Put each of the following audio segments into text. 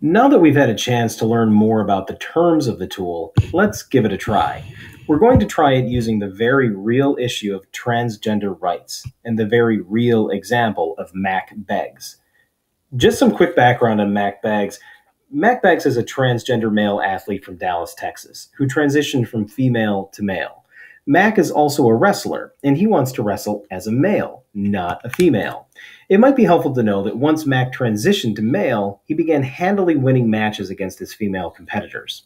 Now that we've had a chance to learn more about the terms of the tool, let's give it a try. We're going to try it using the very real issue of transgender rights and the very real example of Mac Beggs. Just some quick background on Mac Beggs. Mac Beggs is a transgender male athlete from Dallas, Texas, who transitioned from female to male. Mac is also a wrestler, and he wants to wrestle as a male, not a female. It might be helpful to know that once Mac transitioned to male, he began handily winning matches against his female competitors.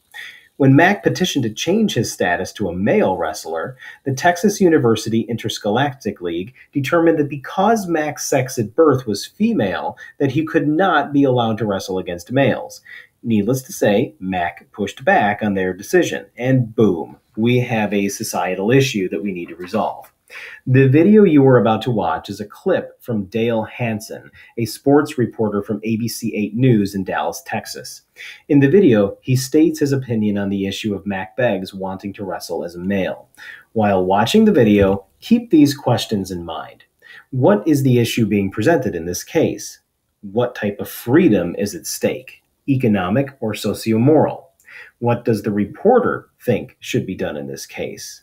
When Mac petitioned to change his status to a male wrestler, the Texas University Interscholastic League determined that because Mac's sex at birth was female, that he could not be allowed to wrestle against males. Needless to say, Mac pushed back on their decision, and boom, we have a societal issue that we need to resolve. The video you are about to watch is a clip from Dale Hansen, a sports reporter from ABC 8 News in Dallas, Texas. In the video, he states his opinion on the issue of Mac Beggs wanting to wrestle as a male. While watching the video, keep these questions in mind. What is the issue being presented in this case? What type of freedom is at stake? Economic or socio-moral? What does the reporter think should be done in this case?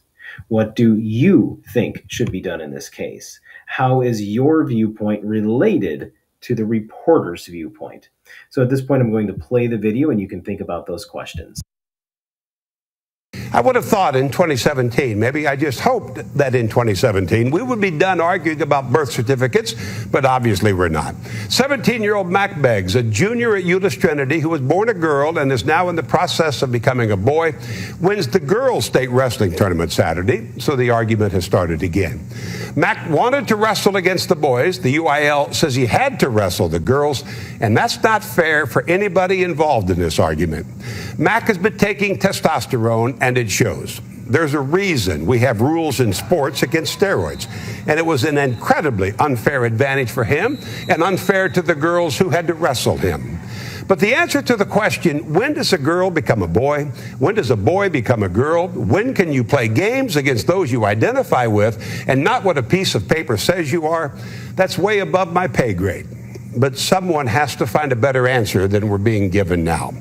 What do you think should be done in this case? How is your viewpoint related to the reporter's viewpoint? So at this point, I'm going to play the video and you can think about those questions. I would have thought in 2017, maybe I just hoped that in 2017, we would be done arguing about birth certificates, but obviously we're not. 17-year-old Mac Beggs, a junior at Euless Trinity who was born a girl and is now in the process of becoming a boy, wins the girls' state wrestling tournament Saturday, so the argument has started again. Mac wanted to wrestle against the boys. The UIL says he had to wrestle the girls, and that's not fair for anybody involved in this argument. Mac has been taking testosterone, and it shows. There's a reason we have rules in sports against steroids, and it was an incredibly unfair advantage for him and unfair to the girls who had to wrestle him. But the answer to the question, when does a girl become a boy? When does a boy become a girl? When can you play games against those you identify with and not what a piece of paper says you are? That's way above my pay grade. But someone has to find a better answer than we're being given now.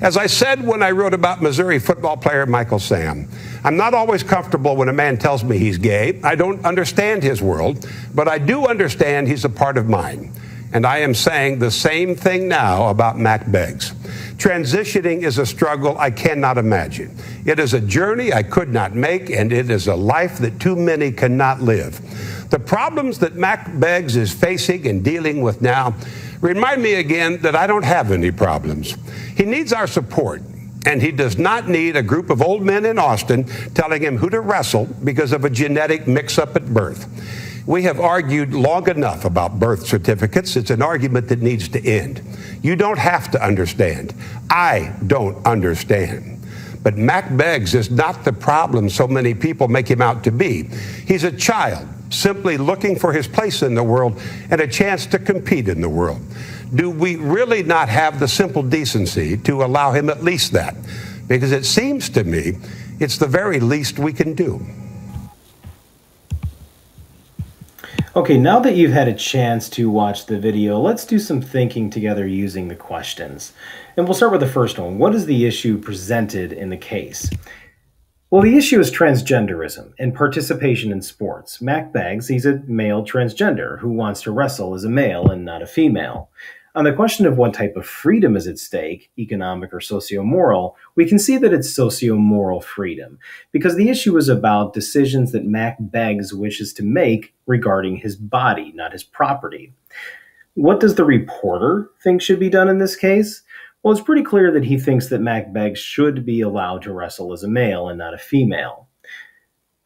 As I said when I wrote about Missouri football player Michael Sam, I'm not always comfortable when a man tells me he's gay. I don't understand his world, but I do understand he's a part of mine. And I am saying the same thing now about Mac Beggs. Transitioning is a struggle I cannot imagine. It is a journey I could not make, and it is a life that too many cannot live. The problems that Mac Beggs is facing and dealing with now remind me again that I don't have any problems. He needs our support, and he does not need a group of old men in Austin telling him who to wrestle because of a genetic mix-up at birth. We have argued long enough about birth certificates. It's an argument that needs to end. You don't have to understand. I don't understand. But Mac Beggs is not the problem so many people make him out to be. He's a child simply looking for his place in the world and a chance to compete in the world. Do we really not have the simple decency to allow him at least that? Because it seems to me it's the very least we can do. Okay, now that you've had a chance to watch the video, let's do some thinking together using the questions. And we'll start with the first one. What is the issue presented in the case? Well, the issue is transgenderism and participation in sports. Mac Beggs, he's a male transgender who wants to wrestle as a male and not a female. On the question of what type of freedom is at stake, economic or socio-moral, we can see that it's socio-moral freedom, because the issue is about decisions that Mac Beggs wishes to make regarding his body, not his property. What does the reporter think should be done in this case? Well, it's pretty clear that he thinks that Mac Beggs should be allowed to wrestle as a male and not a female.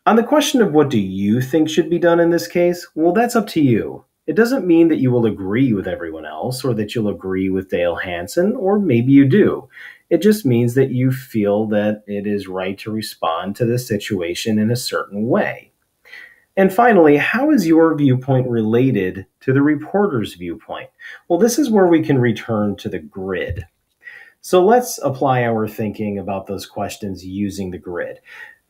On the question of what do you think should be done in this case, well, that's up to you. It doesn't mean that you will agree with everyone else or that you'll agree with Dale Hansen, or maybe you do. It just means that you feel that it is right to respond to the situation in a certain way. And finally, how is your viewpoint related to the reporter's viewpoint? Well, this is where we can return to the grid. So let's apply our thinking about those questions using the grid.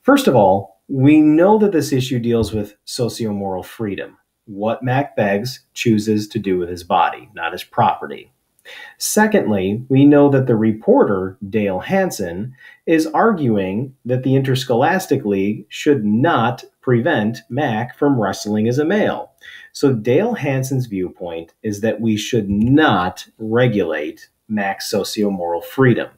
First of all, we know that this issue deals with socio-moral freedom, what Mac Beggs chooses to do with his body, not his property. Secondly, we know that the reporter, Dale Hansen, is arguing that the Interscholastic League should not prevent Mac from wrestling as a male. So Dale Hansen's viewpoint is that we should not regulate Mac's socio-moral freedom.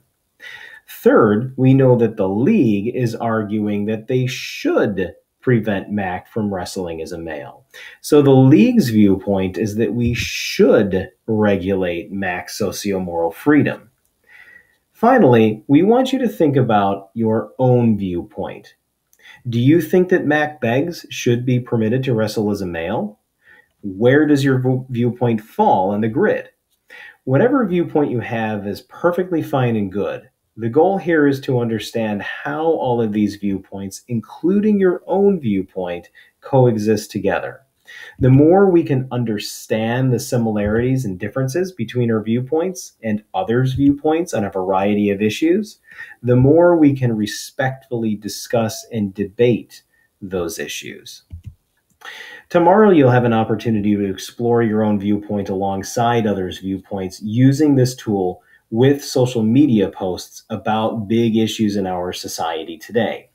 Third, we know that the league is arguing that they should prevent Mac from wrestling as a male. So the league's viewpoint is that we should regulate Mac's socio-moral freedom. Finally, we want you to think about your own viewpoint. Do you think that Mac Beggs should be permitted to wrestle as a male? Where does your viewpoint fall on the grid? Whatever viewpoint you have is perfectly fine and good. The goal here is to understand how all of these viewpoints, including your own viewpoint, coexist together. The more we can understand the similarities and differences between our viewpoints and others' viewpoints on a variety of issues, the more we can respectfully discuss and debate those issues. Tomorrow, you'll have an opportunity to explore your own viewpoint alongside others' viewpoints using this tool with social media posts about big issues in our society today.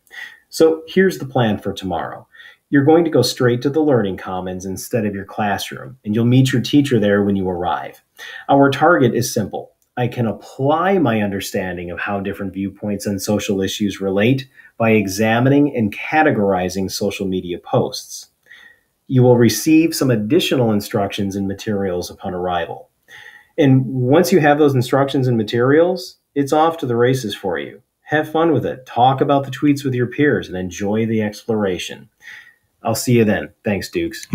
So here's the plan for tomorrow. You're going to go straight to the Learning Commons instead of your classroom, and you'll meet your teacher there when you arrive. Our target is simple. I can apply my understanding of how different viewpoints on social issues relate by examining and categorizing social media posts. You will receive some additional instructions and materials upon arrival. And once you have those instructions and materials, it's off to the races for you. Have fun with it. Talk about the tweets with your peers and enjoy the exploration. I'll see you then. Thanks, Dukes.